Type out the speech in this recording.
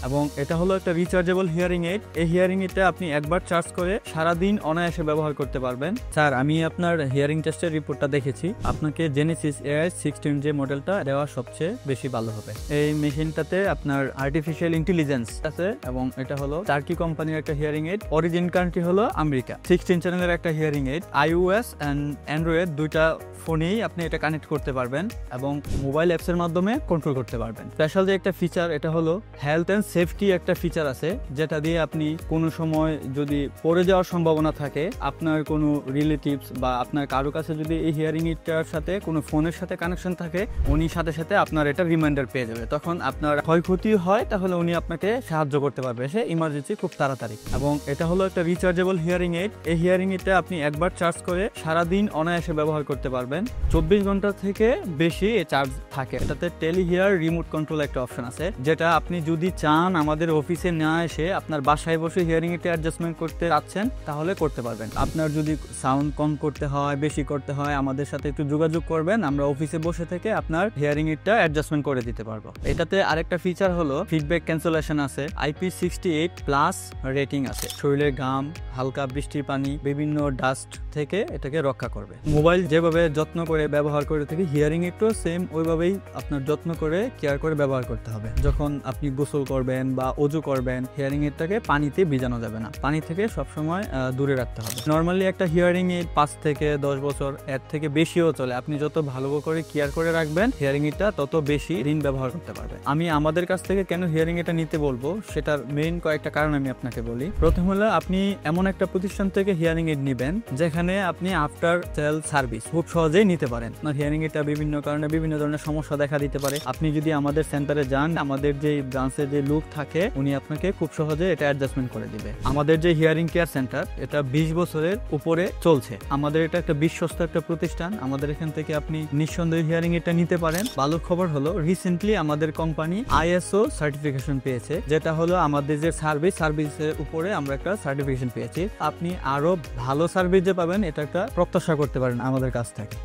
এবং এটা হলো একটা রিচার্জেবল হিয়ারিং এইড। এই হিয়ারিং এইডটা আপনি একবার চার্জ করে সারাদিন অনায়াসে ব্যবহার করতে পারবেন। স্যার, আমি আপনার হিয়ারিং টেস্টের রিপোর্টটা দেখেছি, আপনাকে জেনেসিস AI16 যে মডেলটা দেওয়া সবচেয়ে বেশি ভালো হবে। এই মেশিনটাতে আপনার আর্টিফিশিয়াল ইন্টেলিজেন্স আছে এবং এটা হলো টার্কি কোম্পানির একটা হিয়ারিং এইড। অরিজিন কান্ট্রি হলো আমেরিকা। 16 চ্যানেলের একটা hearing aid. iOS and Android দুইটা ফোনেই আপনি এটা কানেক্ট করতে পারবেন এবং মোবাইল অ্যাপসের মাধ্যমে কন্ট্রোল করতে পারবেন। স্পেশাল যে একটা ফিচার, এটা হলো হেলথ অ্যান্ড সেফটি একটা ফিচার আছে, যেটা দিয়ে আপনি কোনো সময় যদি পড়ে যাওয়ার সম্ভাবনা থাকে, আপনার কোনো রিলেটিভস বা আপনার কারো কাছে যদি এই হিয়ারিং এইডটার সাথে কোনো ফোনের সাথে কানেকশন থাকে, উনি সাথে সাথে আপনার এটা রিমাইন্ডার পেয়ে যাবে। তখন আপনার ক্ষয়ক্ষতি হয় তাহলে উনি আপনাকে সাহায্য করতে পারবে, সে ইমার্জেন্সি খুব তাড়াতাড়ি। এবং এটা হলো একটা রিচার্জেবল হিয়ারিং এইড। এই হিয়ারিং এইডটা আপনি একবার চার্জ করে সারাদিন অনায়াসে ব্যবহার করতে পারবেন। 24 ঘন্টা থেকে বেশি চার্জ থাকে। এটাতে টেলিহিয়ার রিমোট কন্ট্রোল একটা অপশন আছে, যেটা আপনি যদি চান আমাদের অফিসে না এসে আপনার বাসায় বসে হিয়ারিং এইডটা অ্যাডজাস্টমেন্ট করতে চাচ্ছেন তাহলে করতে পারবেন। আপনার যদি সাউন্ড কম করতে হয়, বেশি করতে হয়, আমাদের সাথে একটু যোগাযোগ করবেন, আমরা অফিসে বসে থেকে আপনার হিয়ারিং এইডটা অ্যাডজাস্টমেন্ট করে দিতে পারবো। এটাতে আরেকটা ফিচার হলো ফিডব্যাক ক্যান্সেলেশন আছে, IP68+ রেটিং আছে। শরীরের ঘাম, হালকা বৃষ্টির পানি, বিভিন্ন ডাস্ট থেকে এটাকে রক্ষা করবে। মোবাইল যেভাবে যত্ন করে ব্যবহার করে থাকি, হিয়ারিং এইডটাও সেম ওইভাবেই আপনার যত্ন করে কেয়ার করে ব্যবহার করতে হবে। যখন আপনি গোসল করবেন বা অজু করবেন, হিয়ারিং এইডটাকে পানিতে ভিজানো যাবে না, পানি থেকে সবসময় দূরে রাখতে হবে। নর্মালি একটা হিয়ারিং এইড 5 থেকে 10 বছর, এর থেকে বেশিও চলে। আপনি যত ভালো করে কেয়ার করে রাখবেন হিয়ারিং এইডটা, তত বেশি দিন ব্যবহার করতে পারবেন। আমি আমাদের কাছ থেকে কেন হিয়ারিং এইডটা নিতে বলবো, সেটার মেইন কয়েকটা কারণ আমি আপনাকে বলি। প্রথম হলো, আপনি এমন একটা প্রতিষ্ঠান থেকে হিয়ারিং এইড নেবেন যেখানে আপনি আফটার সেল সার্ভিস খুব সহজেই নিতে পারেন। আপনার হিয়ারিং এইডটা বিভিন্ন কারণে বিভিন্ন ধরনের সমস্যা দেখা দিতে পারে। আপনি যদি আমাদের সেন্টারে যান, আমাদের যে ব্রাঞ্চে যে লোক থাকে উনি আপনাকে খুব সহজে এটা অ্যাডজাস্টমেন্ট করে দিবে। আমাদের যে হিয়ারিং কেয়ার সেন্টার, এটা 20 বছরের উপরে চলছে। আমাদের এটা একটা বিশ্বস্ত একটা প্রতিষ্ঠান। আমাদের এখান থেকে আপনি নিঃসন্দেহে হিয়ারিং এইডটা নিতে পারেন। ভালো খবর হলো, রিসেন্টলি আমাদের কোম্পানি ISO সার্টিফিকেশন পেয়েছে, যেটা হলো আমাদের যে সার্ভিসের উপরে আমরা একটা সার্টিফিকেশন পেয়েছি। আপনি আরো ভালো সার্ভিস যে পাবেন, এটা একটা প্রত্যাশা করতে পারেন আমাদের কাছ থেকে।